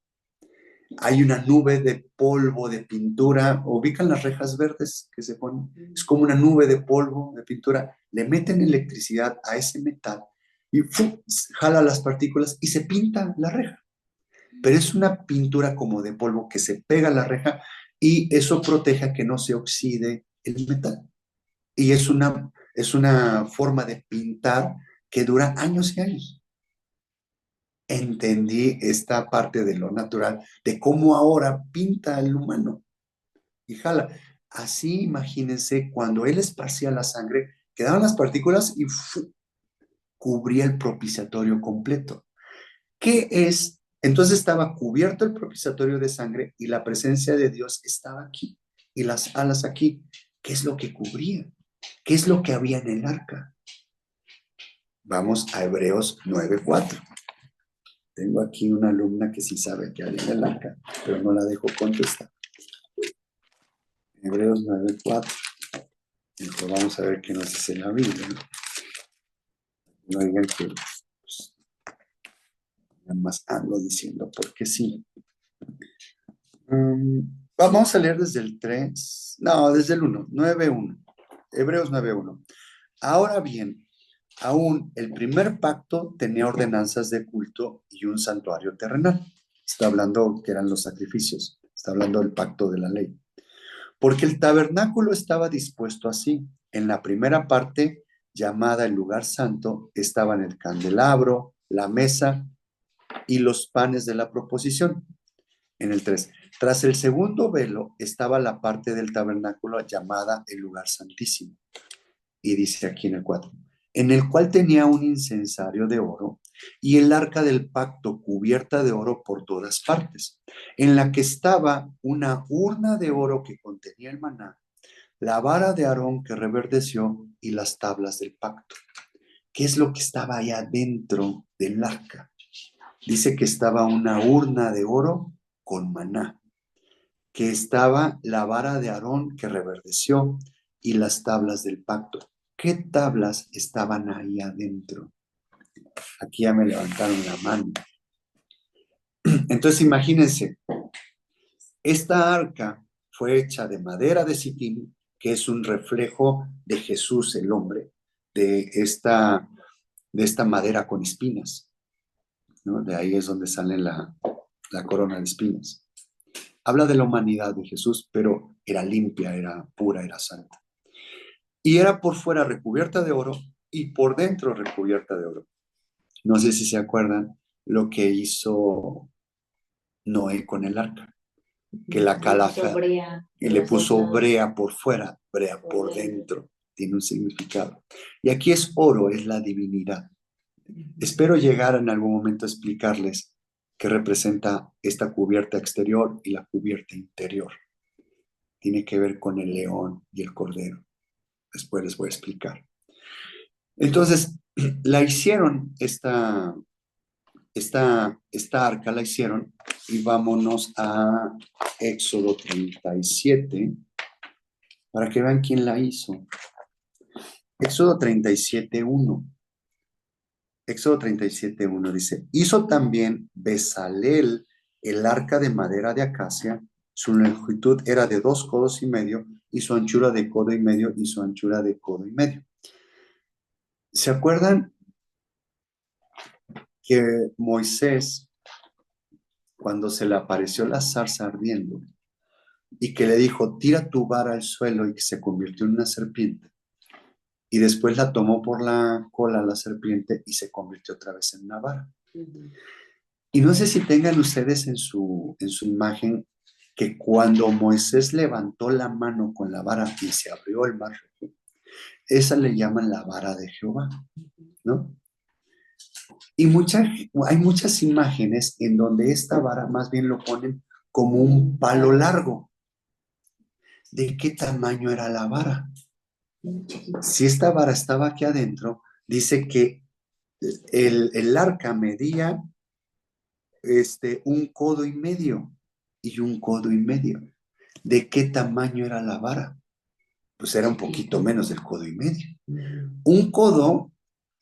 hay una nube de polvo de pintura, ubican las rejas verdes que se ponen, es como una nube de polvo de pintura, le meten electricidad a ese metal y ¡fum!, jala las partículas y se pinta la reja. Pero es una pintura como de polvo que se pega a la reja y eso protege a que no se oxide el metal. Y es una forma de pintar que dura años y años. Entendí esta parte de lo natural, de cómo ahora pinta el humano y jala. Así imagínense cuando él esparcía la sangre, quedaban las partículas y cubría el propiciatorio completo. ¿Qué es? Entonces estaba cubierto el propiciatorio de sangre y la presencia de Dios estaba aquí y las alas aquí. ¿Qué es lo que cubría? ¿Qué es lo que había en el arca? Vamos a Hebreos 9:4. Tengo aquí una alumna que sí sabe que hay en el arca, pero no la dejo contestar. Hebreos 9:4. Entonces vamos a ver qué nos dice la Biblia. No digan que Nada más ando diciendo porque sí. Vamos a leer desde el 3, no, desde el 1, 9:1. Hebreos 9:1. Ahora bien, aún el primer pacto tenía ordenanzas de culto y un santuario terrenal. Está hablando que eran los sacrificios, está hablando del pacto de la ley. Porque el tabernáculo estaba dispuesto así. En la primera parte, llamada el lugar santo, estaban el candelabro, la mesa y los panes de la proposición. En el 3, tras el segundo velo estaba la parte del tabernáculo llamada el lugar santísimo. Y dice aquí en el 4, en el cual tenía un incensario de oro y el arca del pacto cubierta de oro por todas partes, en la que estaba una urna de oro que contenía el maná, la vara de Aarón que reverdeció y las tablas del pacto. ¿Qué es lo que estaba allá dentro del arca? Dice que estaba una urna de oro con maná, que estaba la vara de Aarón que reverdeció y las tablas del pacto. ¿Qué tablas estaban ahí adentro? Aquí ya me levantaron la mano. Entonces imagínense, esta arca fue hecha de madera de sitín, que es un reflejo de Jesús el hombre, de esta, de esta madera con espinas, ¿no? De ahí es donde sale la corona de espinas. Habla de la humanidad de Jesús, pero era limpia, era pura, era santa. Y era por fuera recubierta de oro y por dentro recubierta de oro. No sé si se acuerdan lo que hizo Noé con el arca, que la calaja y le puso brea por fuera, brea por dentro. Tiene un significado. Y aquí es oro, es la divinidad. Espero llegar en algún momento a explicarles qué representa esta cubierta exterior y la cubierta interior. Tiene que ver con el león y el cordero. Después les voy a explicar. Entonces, la hicieron, esta arca la hicieron, y vámonos a Éxodo 37 para que vean quién la hizo. Éxodo 37:1. Éxodo 37:1 dice, hizo también Bezalel el arca de madera de acacia, su longitud era de 2,5 codos y su anchura de 1,5 codos y su anchura de 1,5 codos. ¿Se acuerdan que Moisés, cuando se le apareció la zarza ardiendo y que le dijo, tira tu vara al suelo, y que se convirtió en una serpiente, y después la tomó por la cola la serpiente y se convirtió otra vez en una vara? Y no sé si tengan ustedes en su imagen que cuando Moisés levantó la mano con la vara y se abrió el mar, esa le llaman la vara de Jehová, ¿no? Y hay muchas imágenes en donde esta vara más bien lo ponen como un palo largo. ¿De qué tamaño era la vara? Si esta vara estaba aquí adentro, dice que el arca medía 1,5 codos y 1,5 codos. ¿De qué tamaño era la vara? Pues era un poquito menos del 1,5 codos. Un codo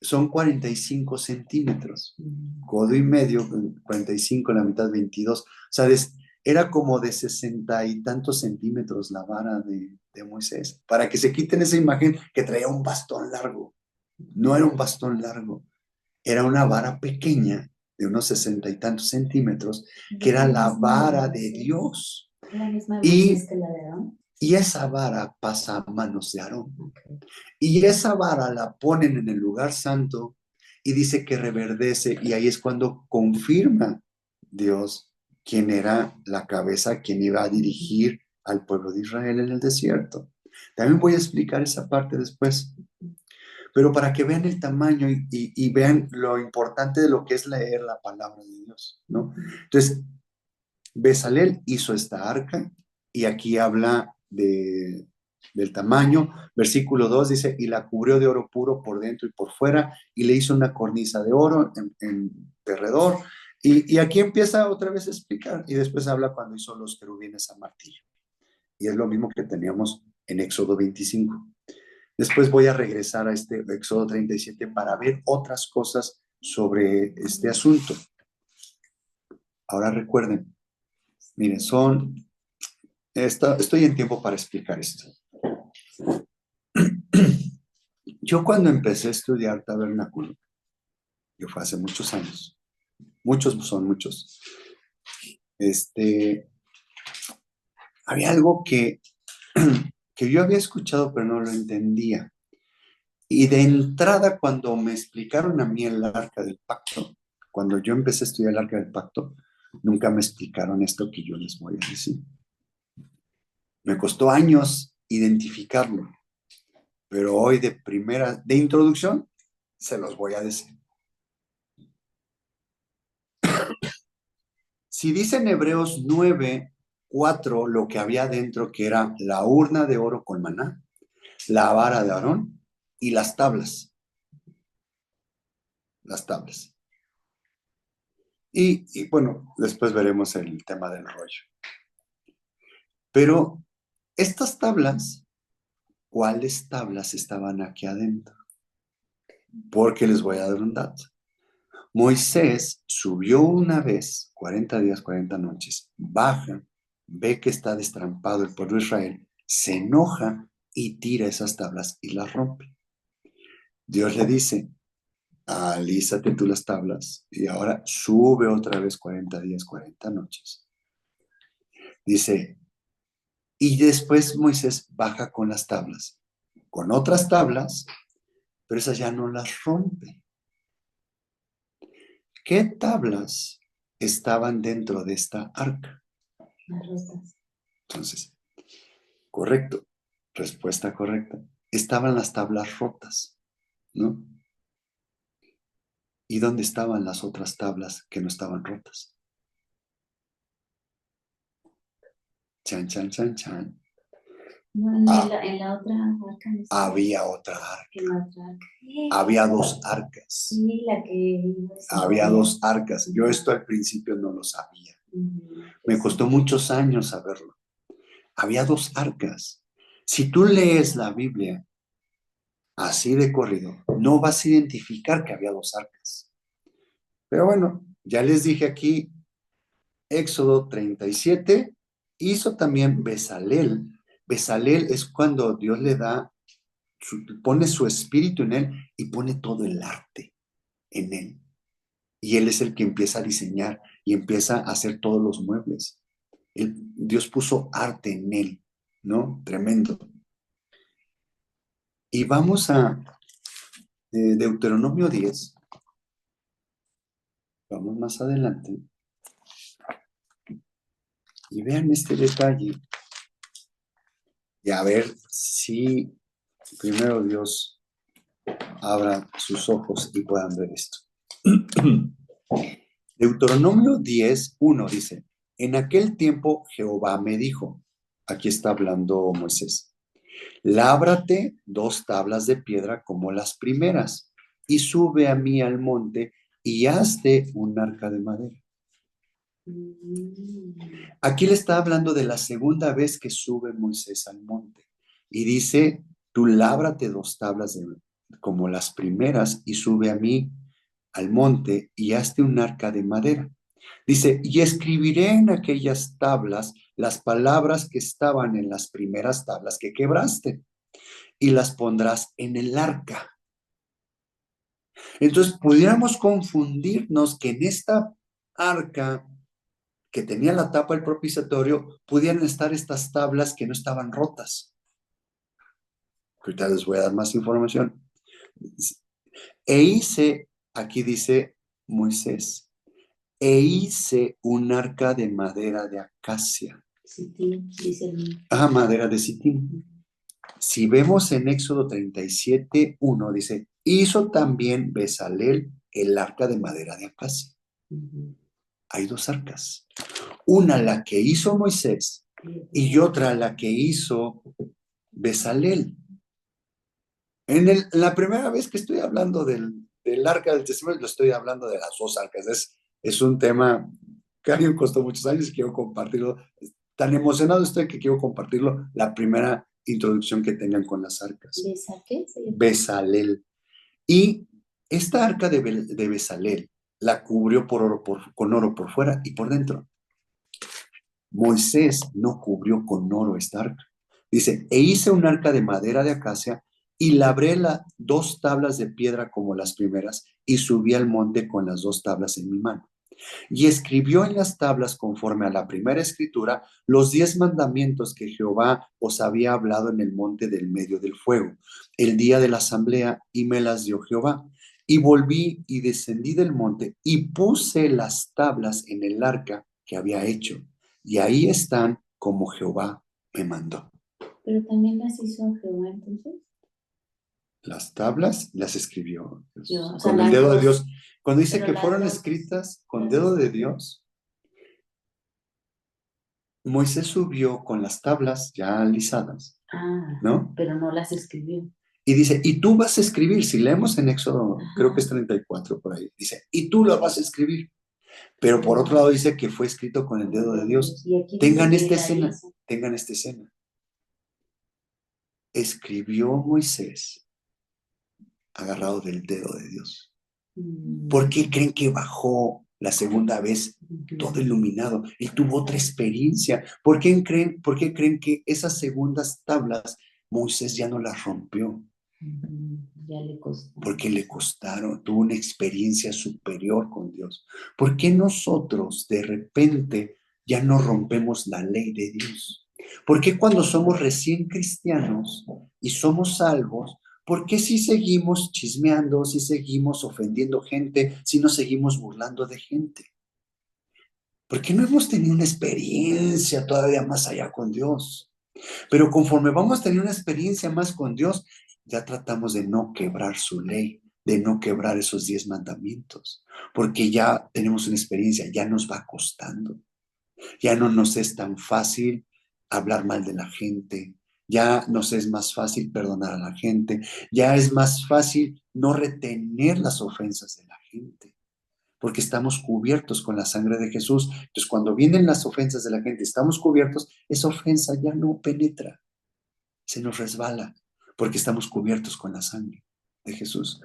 son 45 centímetros. 1,5 codos, 45, la mitad 22. O sea, era como de 60 y tantos centímetros la vara de Moisés. Para que se quiten esa imagen que traía un bastón largo. No era un bastón largo, era una vara pequeña de unos 60 y tantos centímetros, que era la vara de Dios. ¿La misma que la de Aarón? Y esa vara pasa a manos de Aarón. Okay. Y esa vara la ponen en el lugar santo y dice que reverdece, y ahí es cuando confirma Dios quién era la cabeza, quién iba a dirigir al pueblo de Israel en el desierto. También voy a explicar esa parte después. Pero para que vean el tamaño y vean lo importante de lo que es leer la palabra de Dios, ¿no? Entonces, Bezalel hizo esta arca, y aquí habla del tamaño. Versículo 2 dice, y la cubrió de oro puro por dentro y por fuera, y le hizo una cornisa de oro en derredor. Y aquí empieza otra vez a explicar, y después habla cuando hizo los querubines a martillo. Y es lo mismo que teníamos en Éxodo 25. Después voy a regresar a Éxodo 37 para ver otras cosas sobre este asunto. Ahora recuerden, miren, estoy en tiempo para explicar esto. Yo cuando empecé a estudiar tabernáculo, que fue hace muchos años, muchos son muchos, había algo que yo había escuchado pero no lo entendía. Y de entrada, cuando me explicaron a mí el arca del pacto, cuando yo empecé a estudiar el arca del pacto, nunca me explicaron esto que yo les voy a decir. Me costó años identificarlo, pero hoy de introducción, se los voy a decir. Si dice en Hebreos 9:4 lo que había dentro, que era la urna de oro con maná, la vara de Aarón y las tablas. Las tablas. Y bueno, después veremos el tema del rollo. Pero estas tablas, ¿cuáles tablas estaban aquí adentro? Porque les voy a dar un dato. Moisés subió una vez, 40 días, 40 noches, baja, ve que está destrampado el pueblo de Israel, se enoja y tira esas tablas y las rompe. Dios le dice, alízate tú las tablas y ahora sube otra vez 40 días, 40 noches. Dice, y después Moisés baja con las tablas, con otras tablas, pero esas ya no las rompe. ¿Qué tablas estaban dentro de esta arca? Las rosas. Entonces, correcto, respuesta correcta. Estaban las tablas rotas, ¿no? ¿Y dónde estaban las otras tablas que no estaban rotas? Chan, chan, chan, chan. No, en la otra arca no está. Había otra arca. En la otra arca. Había dos arcas. Sí, la que... Había dos arcas. Yo esto al principio no lo sabía. Me costó muchos años saberlo. Había dos arcas. Si tú lees la Biblia así de corrido, no vas a identificar que había dos arcas. Pero bueno, ya les dije aquí, Éxodo 37, hizo también Bezalel. Bezalel es cuando Dios le da, pone su espíritu en él y pone todo el arte en él. Y él es el que empieza a diseñar y empieza a hacer todos los muebles. Dios puso arte en él, ¿no? Tremendo. Y vamos a Deuteronomio 10. Vamos más adelante. Y vean este detalle. Y a ver si primero Dios abra sus ojos y puedan ver esto. Deuteronomio 10:1 dice, en aquel tiempo Jehová me dijo, aquí está hablando Moisés, lábrate 2 tablas de piedra como las primeras y sube a mí al monte y hazte un arca de madera. Aquí le está hablando de la segunda vez que sube Moisés al monte y dice, tú lábrate 2 tablas como las primeras y sube a mí al monte y hazte un arca de madera. Dice, y escribiré en aquellas tablas las palabras que estaban en las primeras tablas que quebraste y las pondrás en el arca. Entonces, pudiéramos confundirnos que en esta arca que tenía la tapa del propiciatorio, pudieran estar estas tablas que no estaban rotas. Ahorita les voy a dar más información. E hice, aquí dice Moisés, e hice un arca de madera de acacia. Sitín, dice el... Madera de sitín. Si vemos en Éxodo 37:1, dice, hizo también Bezalel el arca de madera de acacia. Hay 2 arcas. Una la que hizo Moisés y otra la que hizo Bezalel. En la primera vez que estoy hablando del arca del testimonio, lo estoy hablando de las 2 arcas. Es un tema que a mí me costó muchos años y quiero compartirlo. Tan emocionado estoy que quiero compartirlo, la primera introducción que tengan con las arcas. ¿Besa qué? Bezalel. Y esta arca de Bezalel la cubrió con oro por fuera y por dentro. Moisés no cubrió con oro esta arca. Dice, e hice un arca de madera de acacia y labré dos tablas de piedra como las primeras y subí al monte con las dos tablas en mi mano. Y escribió en las tablas, conforme a la primera escritura, los 10 mandamientos que Jehová os había hablado en el monte del medio del fuego, el día de la asamblea, y me las dio Jehová. Y volví y descendí del monte y puse las tablas en el arca que había hecho. Y ahí están como Jehová me mandó. Pero también las hizo Jehová entonces. Las tablas las escribió Yo, con el dedo de Dios. Cuando dice pero que fueron dos, escritas con dedo de Dios, Moisés subió con las tablas ya alisadas, ¿no? Pero no las escribió. Y dice, y tú vas a escribir, si leemos en Éxodo, creo que es 34 por ahí, dice, y tú lo vas a escribir. Pero por otro lado dice que fue escrito con el dedo de Dios. Tengan esta escena, tengan esta escena. Escribió Moisés agarrado del dedo de Dios. ¿Por qué creen que bajó la segunda vez todo iluminado? Él tuvo otra experiencia. ¿Por qué creen que esas segundas tablas Moisés ya no las rompió? Ya le costó. Porque le costaron, tuvo una experiencia superior con Dios. ¿Por qué nosotros de repente ya no rompemos la ley de Dios? ¿Por qué cuando somos recién cristianos y somos salvos, por qué si seguimos chismeando, si seguimos ofendiendo gente, si nos seguimos burlando de gente? ¿Por qué no hemos tenido una experiencia todavía más allá con Dios? Pero conforme vamos a tener una experiencia más con Dios, ya tratamos de no quebrar su ley, de no quebrar esos 10 mandamientos, porque ya tenemos una experiencia, ya nos va costando, ya no nos es tan fácil hablar mal de la gente, ya nos es más fácil perdonar a la gente, ya es más fácil no retener las ofensas de la gente, porque estamos cubiertos con la sangre de Jesús. Entonces, cuando vienen las ofensas de la gente, estamos cubiertos, esa ofensa ya no penetra, se nos resbala, porque estamos cubiertos con la sangre de Jesús.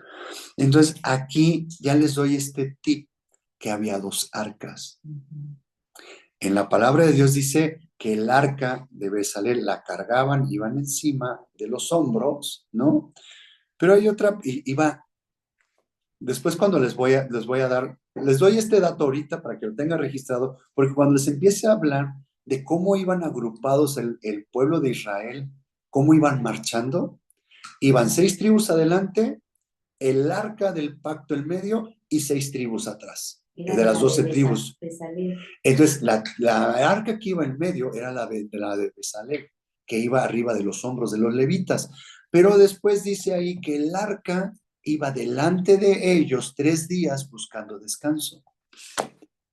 Entonces, aquí ya les doy este tip, que había 2 arcas. En la palabra de Dios dice que el arca de Bezalel la cargaban, iban encima de los hombros, ¿no? Pero hay otra, iba, después cuando les voy a dar, les doy este dato ahorita para que lo tengan registrado, porque cuando les empiece a hablar de cómo iban agrupados el pueblo de Israel, cómo iban marchando, iban 6 tribus adelante, el arca del pacto en medio y 6 tribus atrás, de las 12 tribus. Entonces, la arca que iba en medio era la de Bezalel, que iba arriba de los hombros de los levitas. Pero después dice ahí que el arca iba delante de ellos 3 días buscando descanso.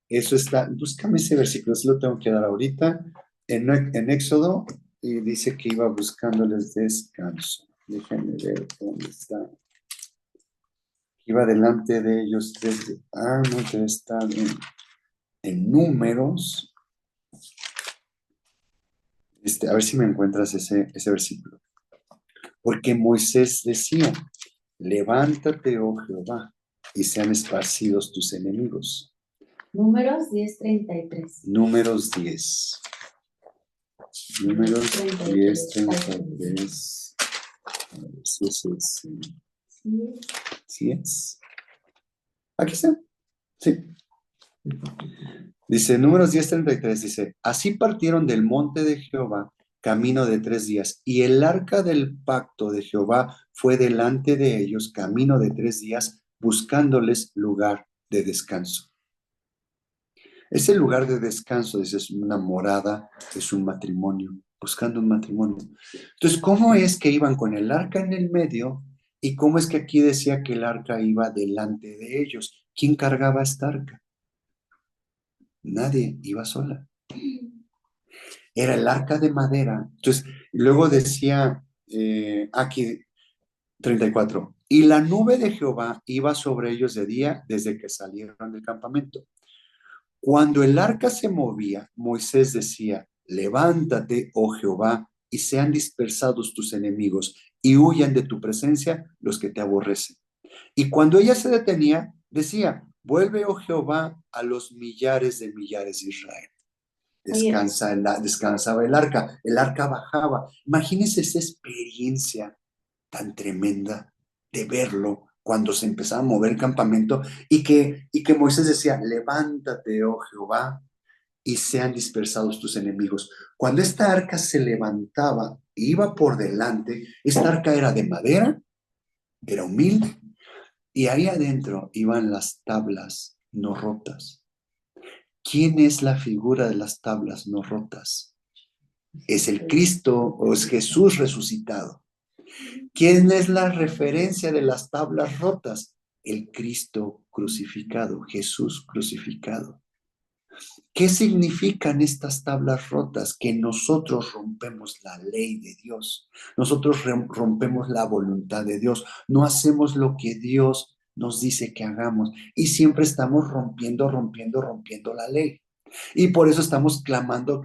Eso está, búscame ese versículo, se lo tengo que dar ahorita, en Éxodo, y dice que iba buscándoles descanso. Déjenme ver dónde está. Iba delante de ellos desde, no, debe estar en Números. A ver si me encuentras ese versículo. Porque Moisés decía, levántate, oh Jehová, y sean esparcidos tus enemigos. Números 10:33. Números 10. Números 10:33. A ver si es ese. ¿Sí es? Aquí está. Sí. Dice, Números 10:33, dice, así partieron del monte de Jehová camino de 3 días, y el arca del pacto de Jehová fue delante de ellos camino de 3 días, buscándoles lugar de descanso. Ese lugar de descanso, dice, es una morada, es un matrimonio, buscando un matrimonio. Entonces, ¿cómo es que iban con el arca en el medio? ¿Y cómo es que aquí decía que el arca iba delante de ellos? ¿Quién cargaba esta arca? Nadie, iba sola. Era el arca de madera. Entonces, luego decía aquí 34, y la nube de Jehová iba sobre ellos de día desde que salieron del campamento. Cuando el arca se movía, Moisés decía, levántate, oh Jehová, y sean dispersados tus enemigos, y huyan de tu presencia los que te aborrecen. Y cuando ella se detenía, decía, Vuelve, oh Jehová, a los millares de Israel. Oye, Descansaba el arca bajaba. Imagínense esa experiencia tan tremenda de verlo cuando se empezaba a mover el campamento y que Moisés decía, levántate, oh Jehová, y sean dispersados tus enemigos. Cuando esta arca se levantaba, iba por delante, esta arca era de madera, era humilde, y ahí adentro iban las tablas no rotas. ¿Quién es la figura de las tablas no rotas? ¿Es el Cristo o es Jesús resucitado? ¿Quién es la referencia de las tablas rotas? El Cristo crucificado, Jesús crucificado. ¿Qué significan estas tablas rotas? Que nosotros rompemos la ley de Dios, nosotros rompemos la voluntad de Dios, no hacemos lo que Dios nos dice que hagamos y siempre estamos rompiendo la ley. Y por eso estamos clamando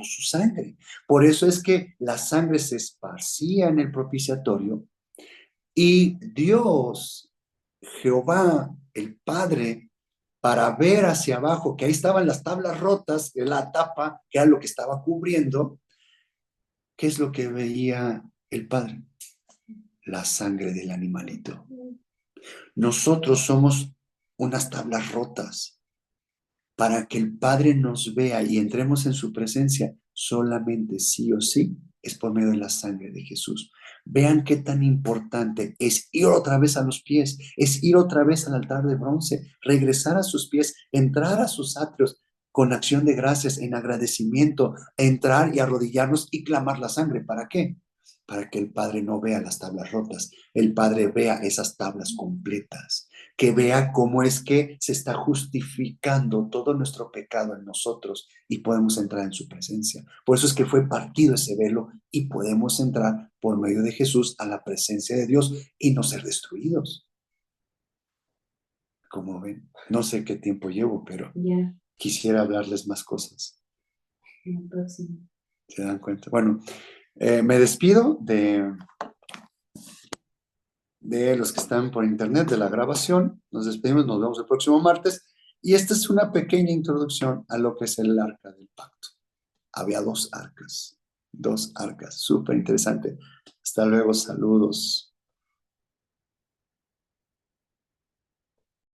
su sangre. Por eso es que la sangre se esparcía en el propiciatorio y Dios, Jehová, el Padre, para ver hacia abajo, que ahí estaban las tablas rotas, que la tapa, que era lo que estaba cubriendo, ¿qué es lo que veía el Padre? La sangre del animalito. Nosotros somos unas tablas rotas para que el Padre nos vea y entremos en su presencia, solamente sí o sí es por medio de la sangre de Jesús. Vean qué tan importante es ir otra vez a los pies, es ir otra vez al altar de bronce, regresar a sus pies, entrar a sus atrios con acción de gracias, en agradecimiento, entrar y arrodillarnos y clamar la sangre. ¿Para qué? Para que el Padre no vea las tablas rotas, el Padre vea esas tablas completas, que vea cómo es que se está justificando todo nuestro pecado en nosotros y podemos entrar en su presencia. Por eso es que fue partido ese velo y podemos entrar por medio de Jesús a la presencia de Dios y no ser destruidos. Como ven, no sé qué tiempo llevo, pero ya, quisiera hablarles más cosas. el próximo. ¿Se dan cuenta? Bueno, me despido de los que están por internet de la grabación. Nos despedimos, nos vemos el próximo martes. Y esta es una pequeña introducción a lo que es el arca del pacto. Había dos arcas, súper interesante. Hasta luego, saludos.